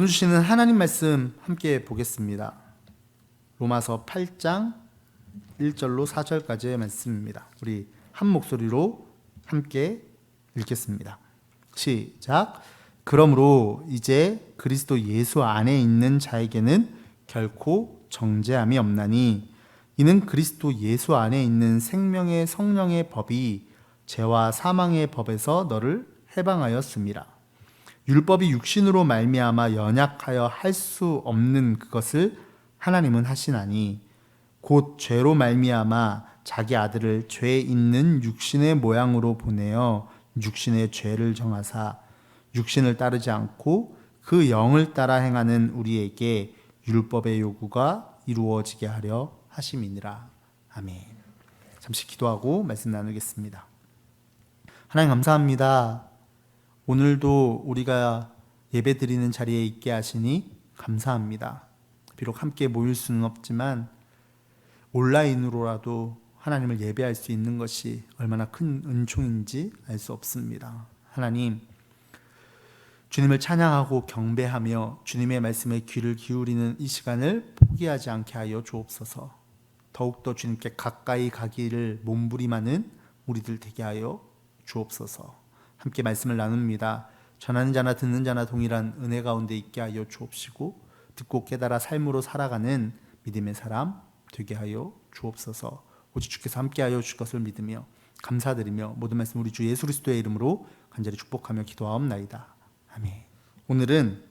주시는 하나님 말씀 함께 보겠습니다. 로마서 8장 1절로 4절까지의 말씀입니다. 우리 한 목소리로 함께 읽겠습니다. 시작. 그러므로 이제 그리스도 예수 안에 있는 자에게는 결코 정죄함이 없나니 이는 그리스도 예수 안에 있는 생명의 성령의 법이 죄와 사망의 법에서 너를 해방하였음이라. 율법이 육신으로 말미암아 연약하여 할 수 없는 그것을 하나님은 하시나니 곧 죄로 말미암아 자기 아들을 죄 있는 육신의 모양으로 보내어 육신의 죄를 정하사 육신을 따르지 않고 그 영을 따라 행하는 우리에게 율법의 요구가 이루어지게 하려 하심이니라. 아멘. 잠시 기도하고 말씀 나누겠습니다. 하나님 감사합니다. 오늘도 우리가 예배드리는 자리에 있게 하시니 감사합니다. 비록 함께 모일 수는 없지만 온라인으로라도 하나님을 예배할 수 있는 것이 얼마나 큰 은총인지 알 수 없습니다. 하나님, 주님을 찬양하고 경배하며 주님의 말씀에 귀를 기울이는 이 시간을 포기하지 않게 하여 주옵소서. 더욱더 주님께 가까이 가기를 몸부림하는 우리들 되게 하여 주옵소서. 함께 말씀을 나눕니다. 전하는 자나 듣는 자나 동일한 은혜 가운데 있게 하여 주옵시고 듣고 깨달아 삶으로 살아가는 믿음의 사람 되게 하여 주옵소서. 오직 주께서 함께 하여 주실 것을 믿으며 감사드리며 모든 말씀 우리 주 예수 그리스도의 이름으로 간절히 축복하며 기도하옵나이다. 아멘. 오늘은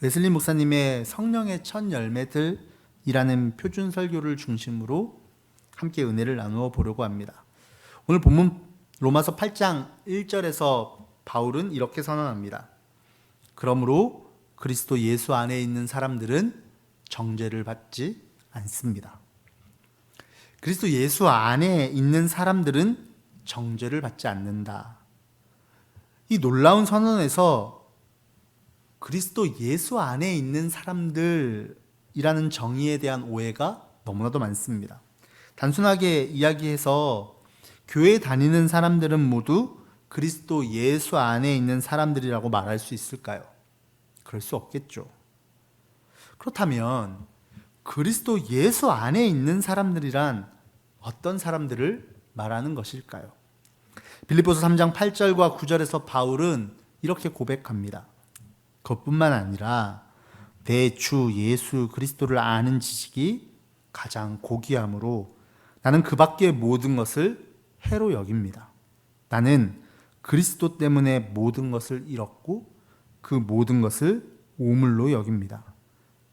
웨슬리 목사님의 성령의 첫 열매들이라는 표준 설교를 중심으로 함께 은혜를 나누어 보려고 합니다. 오늘 본문 로마서 8장 1절에서 바울은 이렇게 선언합니다. 그러므로 그리스도 예수 안에 있는 사람들은 정죄를 받지 않습니다. 그리스도 예수 안에 있는 사람들은 정죄를 받지 않는다. 이 놀라운 선언에서 그리스도 예수 안에 있는 사람들이라는 정의에 대한 오해가 너무나도 많습니다. 단순하게 이야기해서 교회 다니는 사람들은 모두 그리스도 예수 안에 있는 사람들이라고 말할 수 있을까요? 그럴 수 없겠죠. 그렇다면 그리스도 예수 안에 있는 사람들이란 어떤 사람들을 말하는 것일까요? 빌립보서 3장 8절과 9절에서 바울은 이렇게 고백합니다. 그것뿐만 아니라 내 주 예수 그리스도를 아는 지식이 가장 고귀함으로 나는 그 밖의 모든 것을 해로 여깁니다. 나는 그리스도 때문에 모든 것을 잃었고 그 모든 것을 오물로 여깁니다.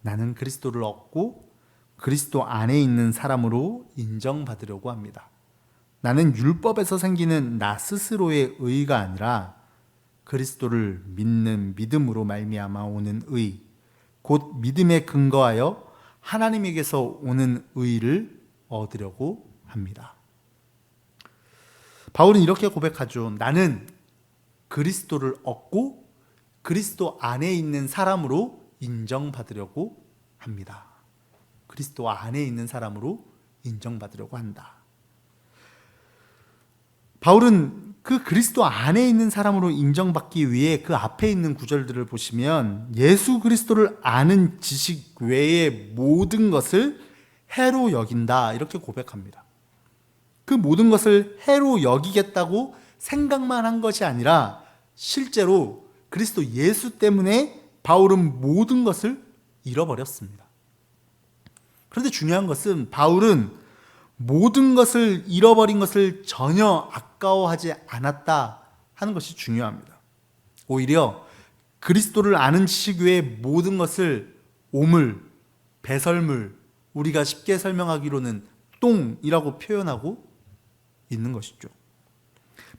나는 그리스도를 얻고 그리스도 안에 있는 사람으로 인정받으려고 합니다. 나는 율법에서 생기는 나 스스로의 의가 아니라 그리스도를 믿는 믿음으로 말미암아 오는 의, 곧 믿음에 근거하여 하나님에게서 오는 의를 얻으려고 합니다. 바울은 이렇게 고백하죠. 나는 그리스도를 얻고 그리스도 안에 있는 사람으로 인정받으려고 합니다. 그리스도 안에 있는 사람으로 인정받으려고 한다. 바울은 그 그리스도 안에 있는 사람으로 인정받기 위해 그 앞에 있는 구절들을 보시면 예수 그리스도를 아는 지식 외의 모든 것을 해로 여긴다 이렇게 고백합니다. 그 모든 것을 해로 여기겠다고 생각만 한 것이 아니라 실제로 그리스도 예수 때문에 바울은 모든 것을 잃어버렸습니다. 그런데 중요한 것은 바울은 모든 것을 잃어버린 것을 전혀 아까워하지 않았다 하는 것이 중요합니다. 오히려 그리스도를 아는 지식 외의 모든 것을 오물, 배설물, 우리가 쉽게 설명하기로는 똥이라고 표현하고 있는 것이죠.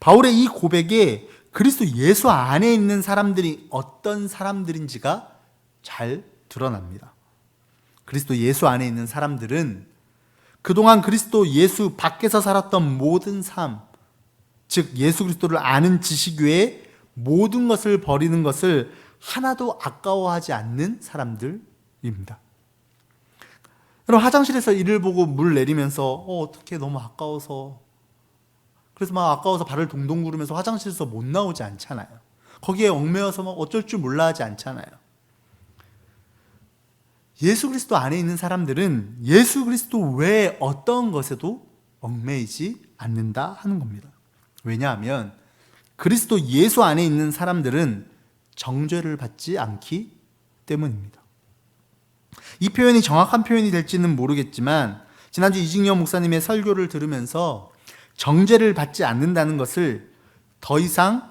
바울의 이 고백에 그리스도 예수 안에 있는 사람들이 어떤 사람들인지가 잘 드러납니다. 그리스도 예수 안에 있는 사람들은 그동안 그리스도 예수 밖에서 살았던 모든 삶, 즉 예수 그리스도를 아는 지식 외에 모든 것을 버리는 것을 하나도 아까워하지 않는 사람들입니다. 여러분, 화장실에서 이를 보고 물 내리면서 어떻게 너무 아까워서, 그래서 막 아까워서 발을 동동 구르면서 화장실에서 못 나오지 않잖아요. 거기에 얽매여서 막 어쩔 줄 몰라 하지 않잖아요. 예수 그리스도 안에 있는 사람들은 예수 그리스도 외에 어떤 것에도 얽매이지 않는다 하는 겁니다. 왜냐하면 그리스도 예수 안에 있는 사람들은 정죄를 받지 않기 때문입니다. 이 표현이 정확한 표현이 될지는 모르겠지만 지난주 이직영 목사님의 설교를 들으면서 정죄를 받지 않는다는 것을 더 이상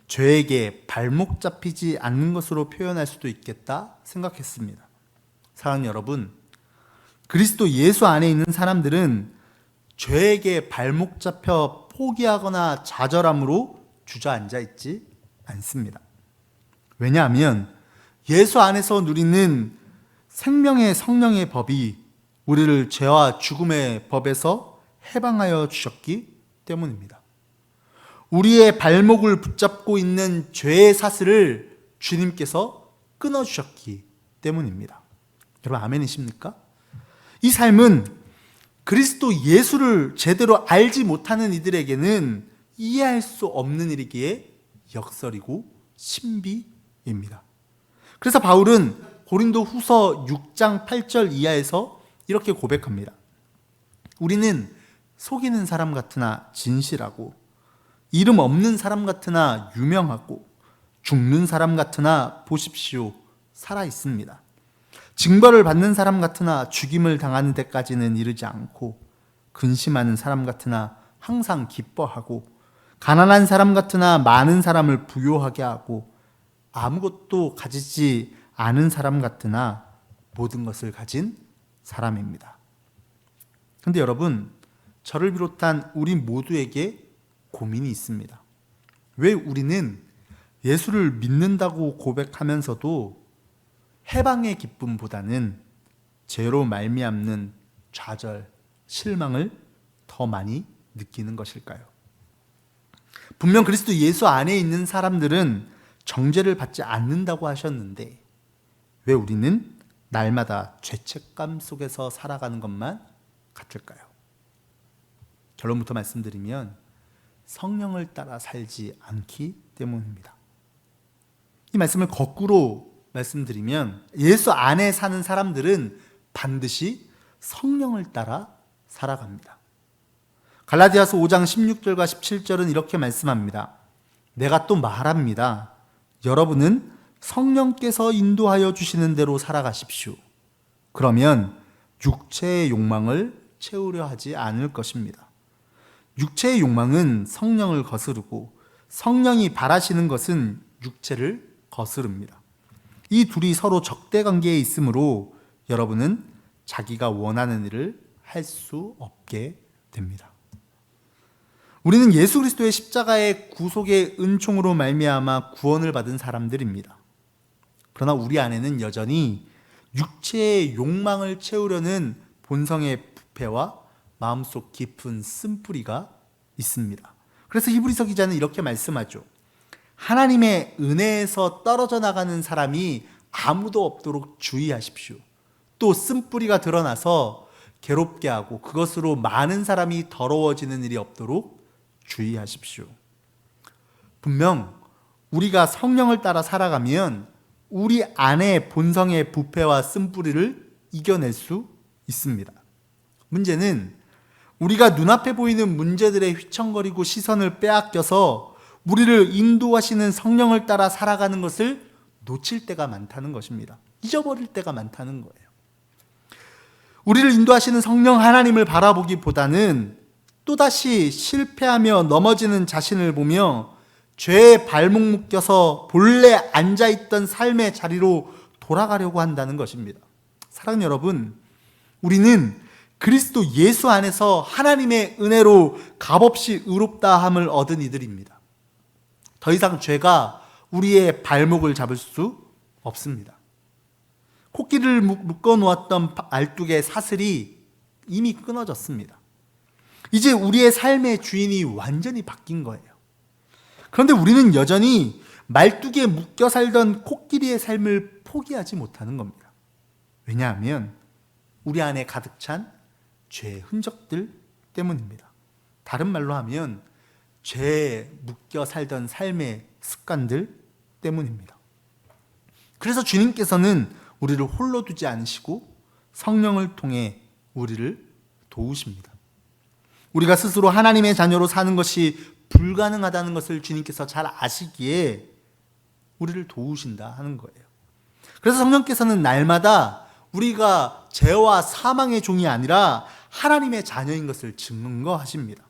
죄에게 발목 잡히지 않는 것으로 표현할 수도 있겠다 생각했습니다. 사랑하는 여러분, 그리스도 예수 안에 있는 사람들은 죄에게 발목 잡혀 포기하거나 좌절함으로 주저앉아 있지 않습니다. 왜냐하면 예수 안에서 누리는 생명의 성령의 법이 우리를 죄와 죽음의 법에서 해방하여 주셨기 때문입니다. 우리의 발목을 붙잡고 있는 죄의 사슬을 주님께서 끊어주셨기 때문입니다. 여러분 아멘이십니까? 이 삶은 그리스도 예수를 제대로 알지 못하는 이들에게는 이해할 수 없는 일이기에 역설이고 신비입니다. 그래서 바울은 고린도 후서 6장 8절 이하에서 이렇게 고백합니다. 우리는 속이는 사람 같으나 진실하고 이름 없는 사람 같으나 유명하고 죽는 사람 같으나 보십시오 살아 있습니다. 징벌을 받는 사람 같으나 죽임을 당하는 데까지는 이르지 않고 근심하는 사람 같으나 항상 기뻐하고 가난한 사람 같으나 많은 사람을 부요하게 하고 아무것도 가지지 않은 사람 같으나 모든 것을 가진 사람입니다. 그런데 여러분, 저를 비롯한 우리 모두에게 고민이 있습니다. 왜 우리는 예수를 믿는다고 고백하면서도 해방의 기쁨보다는 죄로 말미암는 좌절, 실망을 더 많이 느끼는 것일까요? 분명 그리스도 예수 안에 있는 사람들은 정죄를 받지 않는다고 하셨는데 왜 우리는 날마다 죄책감 속에서 살아가는 것만 같을까요? 결론부터 말씀드리면 성령을 따라 살지 않기 때문입니다. 이 말씀을 거꾸로 말씀드리면 예수 안에 사는 사람들은 반드시 성령을 따라 살아갑니다. 갈라디아서 5장 16절과 17절은 이렇게 말씀합니다. 내가 또 말합니다. 여러분은 성령께서 인도하여 주시는 대로 살아가십시오. 그러면 육체의 욕망을 채우려 하지 않을 것입니다. 육체의 욕망은 성령을 거스르고 성령이 바라시는 것은 육체를 거스릅니다. 이 둘이 서로 적대 관계에 있으므로 여러분은 자기가 원하는 일을 할 수 없게 됩니다. 우리는 예수 그리스도의 십자가의 구속의 은총으로 말미암아 구원을 받은 사람들입니다. 그러나 우리 안에는 여전히 육체의 욕망을 채우려는 본성의 부패와 마음속 깊은 쓴뿌리가 있습니다. 그래서 히브리서 기자는 이렇게 말씀하죠. 하나님의 은혜에서 떨어져 나가는 사람이 아무도 없도록 주의하십시오. 또 쓴뿌리가 드러나서 괴롭게 하고 그것으로 많은 사람이 더러워지는 일이 없도록 주의하십시오. 분명 우리가 성령을 따라 살아가면 우리 안에 본성의 부패와 쓴뿌리를 이겨낼 수 있습니다. 문제는 우리가 눈앞에 보이는 문제들에 휘청거리고 시선을 빼앗겨서 우리를 인도하시는 성령을 따라 살아가는 것을 놓칠 때가 많다는 것입니다. 잊어버릴 때가 많다는 거예요. 우리를 인도하시는 성령 하나님을 바라보기보다는 또다시 실패하며 넘어지는 자신을 보며 죄에 발목 묶여서 본래 앉아있던 삶의 자리로 돌아가려고 한다는 것입니다. 사랑하는 여러분, 우리는 그리스도 예수 안에서 하나님의 은혜로 값없이 의롭다함을 얻은 이들입니다. 더 이상 죄가 우리의 발목을 잡을 수 없습니다. 코끼리를 묶어 놓았던 알뚝의 사슬이 이미 끊어졌습니다. 이제 우리의 삶의 주인이 완전히 바뀐 거예요. 그런데 우리는 여전히 말뚝에 묶여 살던 코끼리의 삶을 포기하지 못하는 겁니다. 왜냐하면 우리 안에 가득 찬 죄의 흔적들 때문입니다. 다른 말로 하면 죄에 묶여 살던 삶의 습관들 때문입니다. 그래서 주님께서는 우리를 홀로 두지 않으시고 성령을 통해 우리를 도우십니다. 우리가 스스로 하나님의 자녀로 사는 것이 불가능하다는 것을 주님께서 잘 아시기에 우리를 도우신다 하는 거예요. 그래서 성령께서는 날마다 우리가 죄와 사망의 종이 아니라 하나님의 자녀인 것을 증거하십니다.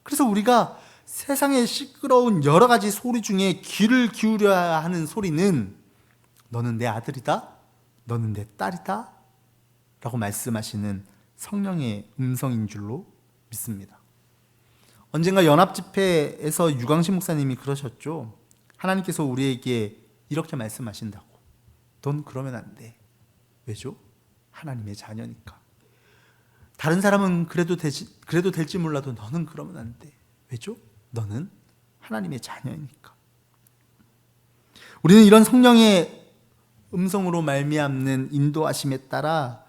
그래서 우리가 세상의 시끄러운 여러 가지 소리 중에 귀를 기울여야 하는 소리는 너는 내 아들이다, 너는 내 딸이다 라고 말씀하시는 성령의 음성인 줄로 믿습니다. 언젠가 연합집회에서 유광식 목사님이 그러셨죠. 하나님께서 우리에게 이렇게 말씀하신다고. 넌 그러면 안 돼. 왜죠? 하나님의 자녀니까. 다른 사람은 그래도 될지 몰라도 너는 그러면 안 돼. 왜죠? 너는 하나님의 자녀니까. 우리는 이런 성령의 음성으로 말미암는 인도하심에 따라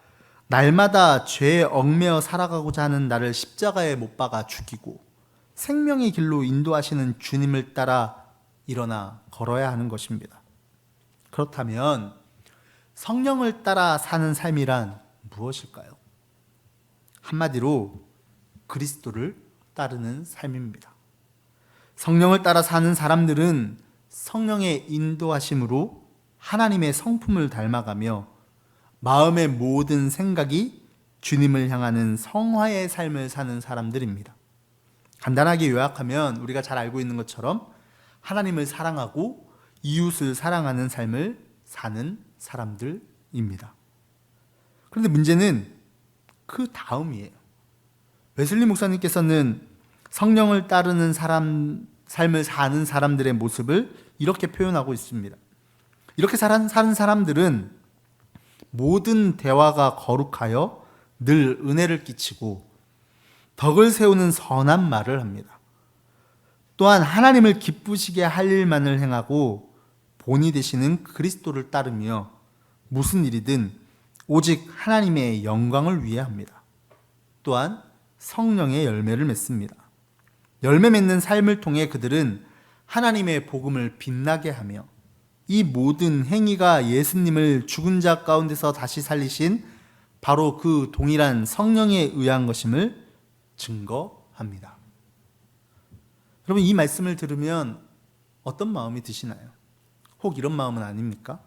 날마다 죄에 얽매여 살아가고자 하는 나를 십자가에 못 박아 죽이고 생명의 길로 인도하시는 주님을 따라 일어나 걸어야 하는 것입니다. 그렇다면 성령을 따라 사는 삶이란 무엇일까요? 한마디로 그리스도를 따르는 삶입니다. 성령을 따라 사는 사람들은 성령의 인도하심으로 하나님의 성품을 닮아가며 마음의 모든 생각이 주님을 향하는 성화의 삶을 사는 사람들입니다. 간단하게 요약하면 우리가 잘 알고 있는 것처럼 하나님을 사랑하고 이웃을 사랑하는 삶을 사는 사람들입니다. 그런데 문제는 그 다음이에요. 웨슬리 목사님께서는 성령을 따르는 삶을 사는 사람들의 모습을 이렇게 표현하고 있습니다. 이렇게 사는 사람들은 모든 대화가 거룩하여 늘 은혜를 끼치고 덕을 세우는 선한 말을 합니다. 또한 하나님을 기쁘시게 할 일만을 행하고 본이 되시는 그리스도를 따르며 무슨 일이든 오직 하나님의 영광을 위해 합니다. 또한 성령의 열매를 맺습니다. 열매 맺는 삶을 통해 그들은 하나님의 복음을 빛나게 하며 이 모든 행위가 예수님을 죽은 자 가운데서 다시 살리신 바로 그 동일한 성령에 의한 것임을 증거합니다. 여러분, 이 말씀을 들으면 어떤 마음이 드시나요? 혹 이런 마음은 아닙니까?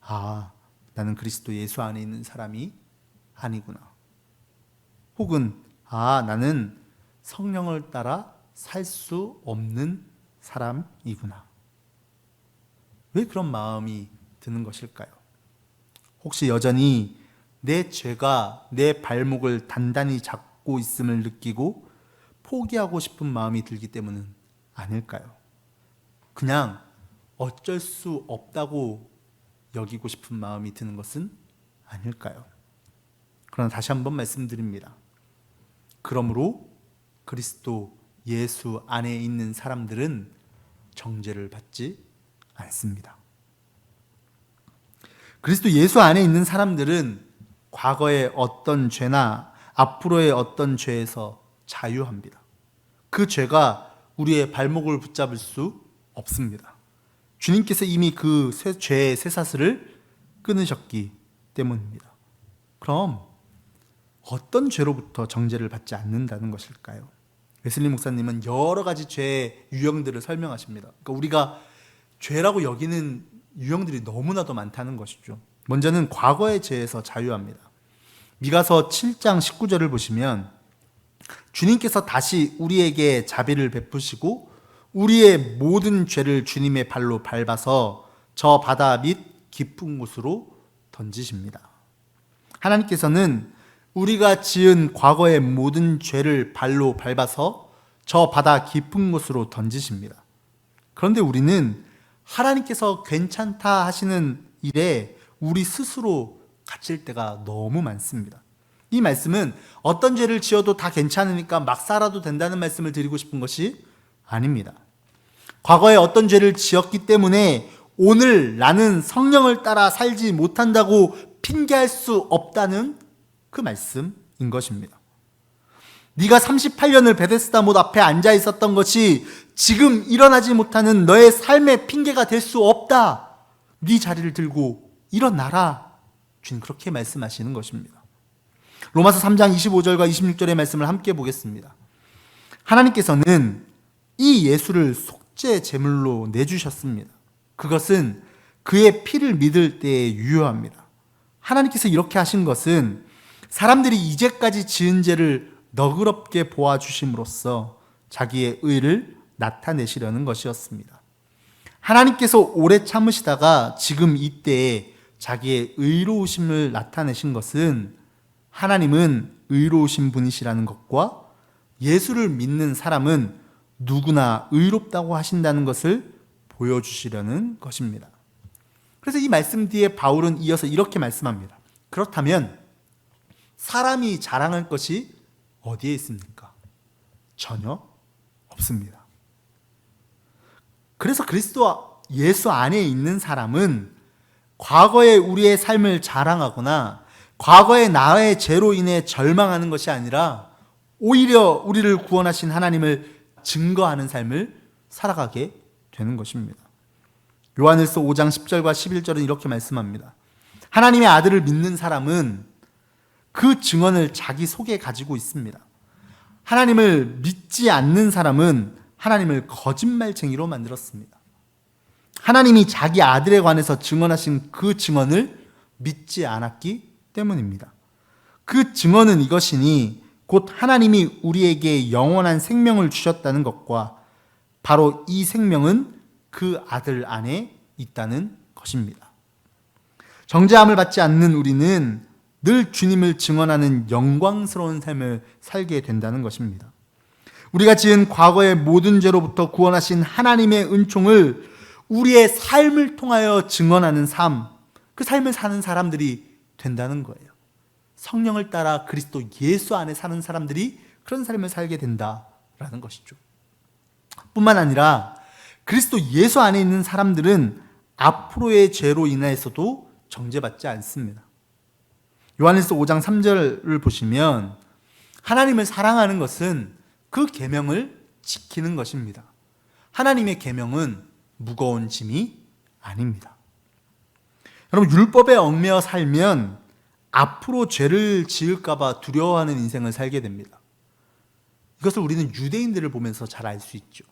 아, 나는 그리스도 예수 안에 있는 사람이 아니구나. 혹은 나는 성령을 따라 살 수 없는 사람이구나. 왜 그런 마음이 드는 것일까요? 혹시 여전히 내 죄가 내 발목을 단단히 잡고 있음을 느끼고 포기하고 싶은 마음이 들기 때문은 아닐까요? 그냥 어쩔 수 없다고 여기고 싶은 마음이 드는 것은 아닐까요? 그러나 다시 한번 말씀드립니다. 그러므로 그리스도 예수 안에 있는 사람들은 정죄를 받지 않습니다. 그리스도 예수 안에 있는 사람들은 과거의 어떤 죄나 앞으로의 어떤 죄에서 자유합니다. 그 죄가 우리의 발목을 붙잡을 수 없습니다. 주님께서 이미 그 죄의 쇠사슬을 끊으셨기 때문입니다. 그럼 어떤 죄로부터 정죄를 받지 않는다는 것일까요? 웨슬리 목사님은 여러 가지 죄의 유형들을 설명하십니다. 그러니까 우리가 죄라고 여기는 유형들이 너무나도 많다는 것이죠. 먼저는 과거의 죄에서 자유합니다. 미가서 7장 19절을 보시면 주님께서 다시 우리에게 자비를 베푸시고 우리의 모든 죄를 주님의 발로 밟아서 저 바다 밑 깊은 곳으로 던지십니다. 하나님께서는 우리가 지은 과거의 모든 죄를 발로 밟아서 저 바다 깊은 곳으로 던지십니다. 그런데 우리는 하나님께서 괜찮다 하시는 일에 우리 스스로 갇힐 때가 너무 많습니다. 이 말씀은 어떤 죄를 지어도 다 괜찮으니까 막 살아도 된다는 말씀을 드리고 싶은 것이 아닙니다. 과거에 어떤 죄를 지었기 때문에 오늘 나는 성령을 따라 살지 못한다고 핑계할 수 없다는 그 말씀인 것입니다. 네가 38년을 베데스다 못 앞에 앉아 있었던 것이 지금 일어나지 못하는 너의 삶의 핑계가 될 수 없다. 네 자리를 들고 일어나라 주님 그렇게 말씀하시는 것입니다. 로마서 3장 25절과 26절의 말씀을 함께 보겠습니다. 하나님께서는 이 예수를 속죄 제물로 내주셨습니다. 그것은 그의 피를 믿을 때에 유효합니다. 하나님께서 이렇게 하신 것은 사람들이 이제까지 지은 죄를 너그럽게 보아주심으로써 자기의 의를 나타내시려는 것이었습니다. 하나님께서 오래 참으시다가 지금 이때에 자기의 의로우심을 나타내신 것은 하나님은 의로우신 분이시라는 것과 예수를 믿는 사람은 누구나 의롭다고 하신다는 것을 보여주시려는 것입니다. 그래서 이 말씀 뒤에 바울은 이어서 이렇게 말씀합니다. 그렇다면 사람이 자랑할 것이 어디에 있습니까? 전혀 없습니다. 그래서 그리스도 예수 안에 있는 사람은 과거의 우리의 삶을 자랑하거나 과거의 나의 죄로 인해 절망하는 것이 아니라 오히려 우리를 구원하신 하나님을 증거하는 삶을 살아가게 되는 것입니다. 요한일서 5장 10절과 11절은 이렇게 말씀합니다. 하나님의 아들을 믿는 사람은 그 증언을 자기 속에 가지고 있습니다. 하나님을 믿지 않는 사람은 하나님을 거짓말쟁이로 만들었습니다. 하나님이 자기 아들에 관해서 증언하신 그 증언을 믿지 않았기 때문입니다. 그 증언은 이것이니 곧 하나님이 우리에게 영원한 생명을 주셨다는 것과 바로 이 생명은 그 아들 안에 있다는 것입니다. 정죄함을 받지 않는 우리는 늘 주님을 증언하는 영광스러운 삶을 살게 된다는 것입니다. 우리가 지은 과거의 모든 죄로부터 구원하신 하나님의 은총을 우리의 삶을 통하여 증언하는 삶, 그 삶을 사는 사람들이 된다는 거예요. 성령을 따라 그리스도 예수 안에 사는 사람들이 그런 삶을 살게 된다라는 것이죠. 뿐만 아니라 그리스도 예수 안에 있는 사람들은 앞으로의 죄로 인해서도 정죄받지 않습니다. 요한일서 5장 3절을 보시면 하나님을 사랑하는 것은 그 계명을 지키는 것입니다. 하나님의 계명은 무거운 짐이 아닙니다. 여러분, 율법에 얽매여 살면 앞으로 죄를 지을까 봐 두려워하는 인생을 살게 됩니다. 이것을 우리는 유대인들을 보면서 잘 알 수 있죠.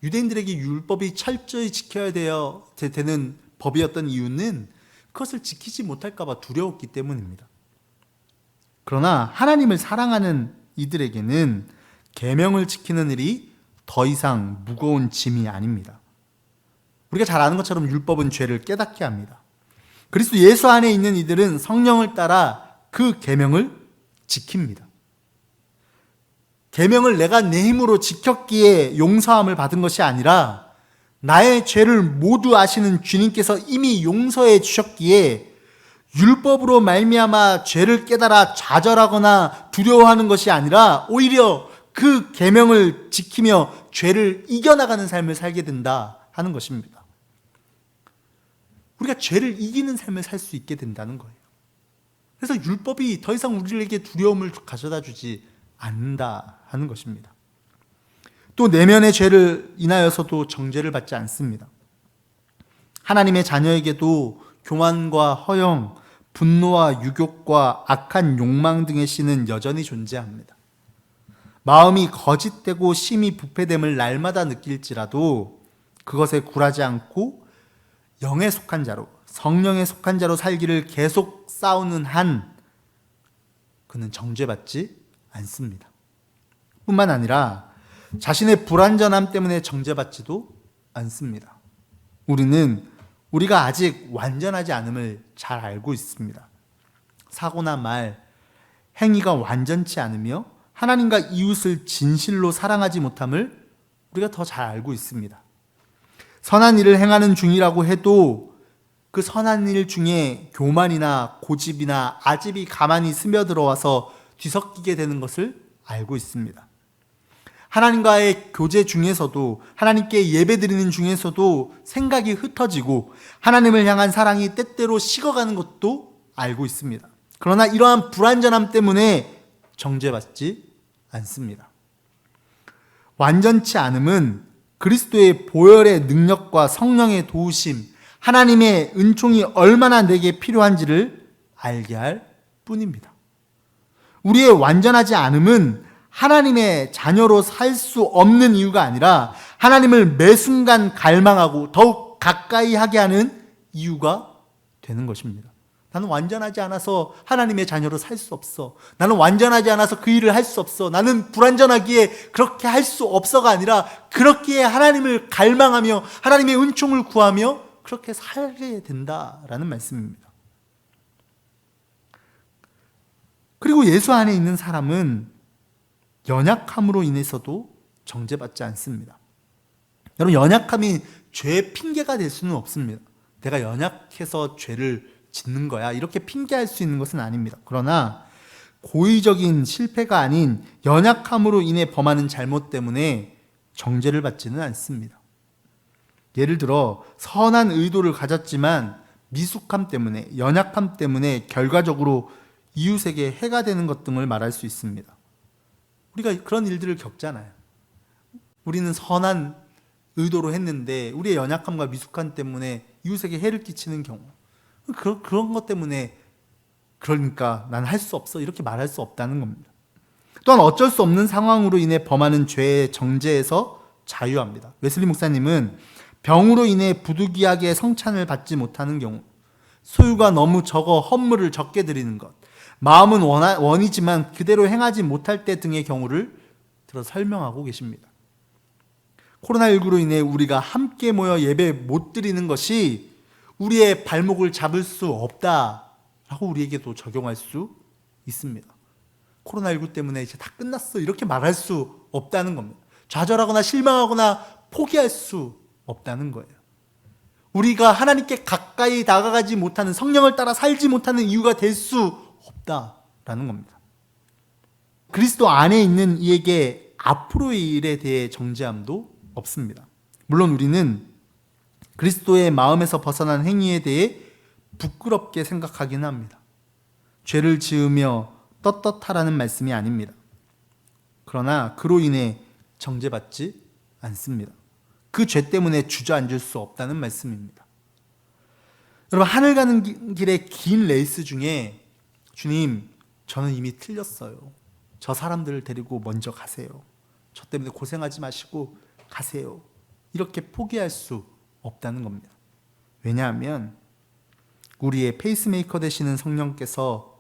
유대인들에게 율법이 철저히 지켜야 되는 법이었던 이유는 그것을 지키지 못할까 봐 두려웠기 때문입니다. 그러나 하나님을 사랑하는 이들에게는 계명을 지키는 일이 더 이상 무거운 짐이 아닙니다. 우리가 잘 아는 것처럼 율법은 죄를 깨닫게 합니다. 그리스도 예수 안에 있는 이들은 성령을 따라 그 계명을 지킵니다. 계명을 내가 내 힘으로 지켰기에 용서함을 받은 것이 아니라 나의 죄를 모두 아시는 주님께서 이미 용서해 주셨기에 율법으로 말미암아 죄를 깨달아 좌절하거나 두려워하는 것이 아니라 오히려 그 계명을 지키며 죄를 이겨나가는 삶을 살게 된다 하는 것입니다. 우리가 죄를 이기는 삶을 살 수 있게 된다는 거예요. 그래서 율법이 더 이상 우리에게 두려움을 가져다 주지 않는다 하는 것입니다. 또 내면의 죄를 인하여서도 정죄를 받지 않습니다. 하나님의 자녀에게도 교만과 허영, 분노와 유욕과 악한 욕망 등의 씨는 여전히 존재합니다. 마음이 거짓되고 심히 부패됨을 날마다 느낄지라도 그것에 굴하지 않고 영에 속한 자로, 성령에 속한 자로 살기를 계속 싸우는 한 그는 정죄받지 않습니다. 뿐만 아니라 자신의 불완전함 때문에 정죄받지도 않습니다. 우리가 아직 완전하지 않음을 잘 알고 있습니다. 사고나 말, 행위가 완전치 않으며 하나님과 이웃을 진실로 사랑하지 못함을 우리가 더 잘 알고 있습니다. 선한 일을 행하는 중이라고 해도 그 선한 일 중에 교만이나 고집이나 아집이 가만히 스며들어와서 뒤섞이게 되는 것을 알고 있습니다. 하나님과의 교제 중에서도, 하나님께 예배드리는 중에서도 생각이 흩어지고 하나님을 향한 사랑이 때때로 식어가는 것도 알고 있습니다. 그러나 이러한 불완전함 때문에 정죄받지 않습니다. 완전치 않음은 그리스도의 보혈의 능력과 성령의 도우심, 하나님의 은총이 얼마나 내게 필요한지를 알게 할 뿐입니다. 우리의 완전하지 않음은 하나님의 자녀로 살 수 없는 이유가 아니라 하나님을 매 순간 갈망하고 더욱 가까이 하게 하는 이유가 되는 것입니다. 나는 완전하지 않아서 하나님의 자녀로 살 수 없어. 나는 완전하지 않아서 그 일을 할 수 없어. 나는 불완전하기에 그렇게 할 수 없어가 아니라 그렇기에 하나님을 갈망하며 하나님의 은총을 구하며 그렇게 살게 된다라는 말씀입니다. 그리고 예수 안에 있는 사람은 연약함으로 인해서도 정죄받지 않습니다. 여러분, 연약함이 죄의 핑계가 될 수는 없습니다. 내가 연약해서 죄를 짓는 거야, 이렇게 핑계할 수 있는 것은 아닙니다. 그러나 고의적인 실패가 아닌 연약함으로 인해 범하는 잘못 때문에 정죄를 받지는 않습니다. 예를 들어 선한 의도를 가졌지만 미숙함 때문에, 연약함 때문에 결과적으로 이웃에게 해가 되는 것 등을 말할 수 있습니다. 우리가 그런 일들을 겪잖아요. 우리는 선한 의도로 했는데 우리의 연약함과 미숙함 때문에 이웃에게 해를 끼치는 경우, 그런 것 때문에 그러니까 난 할 수 없어, 이렇게 말할 수 없다는 겁니다. 또한 어쩔 수 없는 상황으로 인해 범하는 죄의 정죄에서 자유합니다. 웨슬리 목사님은 병으로 인해 부득이하게 성찬을 받지 못하는 경우, 소유가 너무 적어 헌물을 적게 드리는 것, 마음은 원이지만 그대로 행하지 못할 때 등의 경우를 들어 설명하고 계십니다. 코로나19로 인해 우리가 함께 모여 예배 못 드리는 것이 우리의 발목을 잡을 수 없다라고 우리에게도 적용할 수 있습니다. 코로나19 때문에 이제 다 끝났어, 이렇게 말할 수 없다는 겁니다. 좌절하거나 실망하거나 포기할 수 없다는 거예요. 우리가 하나님께 가까이 다가가지 못하는, 성령을 따라 살지 못하는 이유가 될 수 없다라는 겁니다. 그리스도 안에 있는 이에게 앞으로의 일에 대해 정죄함도 없습니다. 물론 우리는 그리스도의 마음에서 벗어난 행위에 대해 부끄럽게 생각하긴 합니다. 죄를 지으며 떳떳하라는 말씀이 아닙니다. 그러나 그로 인해 정죄받지 않습니다. 그 죄 때문에 주저앉을 수 없다는 말씀입니다. 여러분, 하늘 가는 길의 긴 레이스 중에 주님, 저는 이미 틀렸어요. 저 사람들을 데리고 먼저 가세요. 저 때문에 고생하지 마시고 가세요. 이렇게 포기할 수 없다는 겁니다. 왜냐하면 우리의 페이스메이커 되시는 성령께서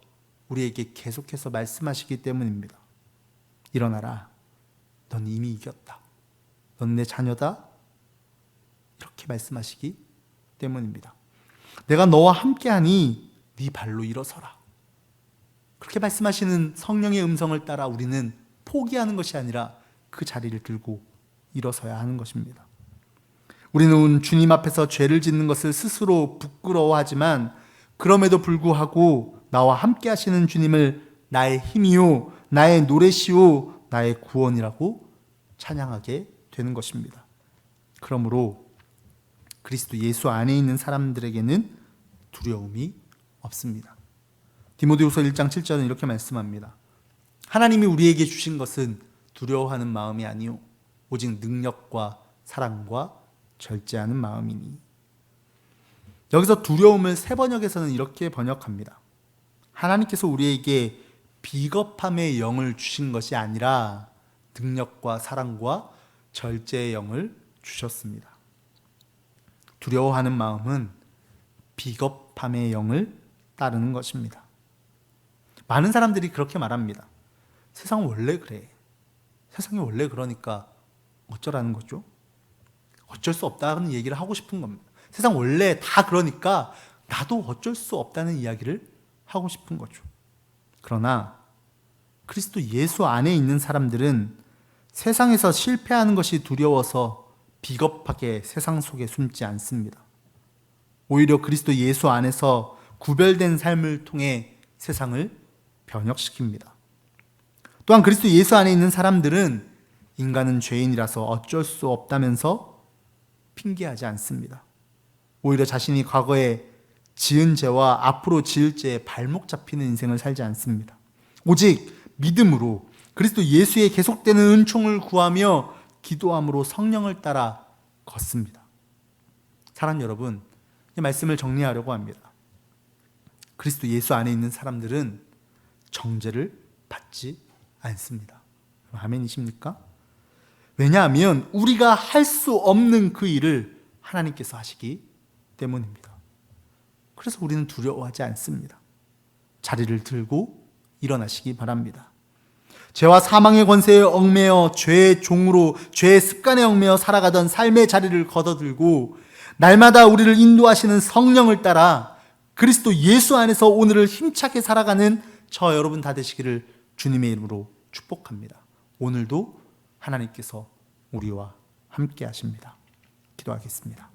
우리에게 계속해서 말씀하시기 때문입니다. 일어나라. 넌 이미 이겼다. 넌 내 자녀다. 이렇게 말씀하시기 때문입니다. 내가 너와 함께하니 네 발로 일어서라. 그렇게 말씀하시는 성령의 음성을 따라 우리는 포기하는 것이 아니라 그 자리를 들고 일어서야 하는 것입니다. 우리는 주님 앞에서 죄를 짓는 것을 스스로 부끄러워하지만 그럼에도 불구하고 나와 함께 하시는 주님을 나의 힘이요, 나의 노래시요, 나의 구원이라고 찬양하게 되는 것입니다. 그러므로 그리스도 예수 안에 있는 사람들에게는 두려움이 없습니다. 디모데후서 1장 7절은 이렇게 말씀합니다. 하나님이 우리에게 주신 것은 두려워하는 마음이 아니요 오직 능력과 사랑과 절제하는 마음이니. 여기서 두려움을 세번역에서는 이렇게 번역합니다. 하나님께서 우리에게 비겁함의 영을 주신 것이 아니라 능력과 사랑과 절제의 영을 주셨습니다. 두려워하는 마음은 비겁함의 영을 따르는 것입니다. 많은 사람들이 그렇게 말합니다. 세상은 원래 그래. 세상이 원래 그러니까 어쩌라는 거죠? 어쩔 수 없다는 얘기를 하고 싶은 겁니다. 세상 원래 다 그러니까 나도 어쩔 수 없다는 이야기를 하고 싶은 거죠. 그러나 그리스도 예수 안에 있는 사람들은 세상에서 실패하는 것이 두려워서 비겁하게 세상 속에 숨지 않습니다. 오히려 그리스도 예수 안에서 구별된 삶을 통해 세상을 변혁시킵니다. 또한 그리스도 예수 안에 있는 사람들은 인간은 죄인이라서 어쩔 수 없다면서 핑계하지 않습니다. 오히려 자신이 과거에 지은 죄와 앞으로 지을 죄에 발목 잡히는 인생을 살지 않습니다. 오직 믿음으로 그리스도 예수의 계속되는 은총을 구하며 기도함으로 성령을 따라 걷습니다. 사랑 여러분, 이 말씀을 정리하려고 합니다. 그리스도 예수 안에 있는 사람들은 정죄를 받지 않습니다. 아멘이십니까? 왜냐하면 우리가 할 수 없는 그 일을 하나님께서 하시기 때문입니다. 그래서 우리는 두려워하지 않습니다. 자리를 들고 일어나시기 바랍니다. 죄와 사망의 권세에 얽매여 죄의 종으로 죄의 습관에 얽매여 살아가던 삶의 자리를 걷어들고 날마다 우리를 인도하시는 성령을 따라 그리스도 예수 안에서 오늘을 힘차게 살아가는 저 여러분 다 되시기를 주님의 이름으로 축복합니다. 오늘도 하나님께서 우리와 함께 하십니다. 기도하겠습니다.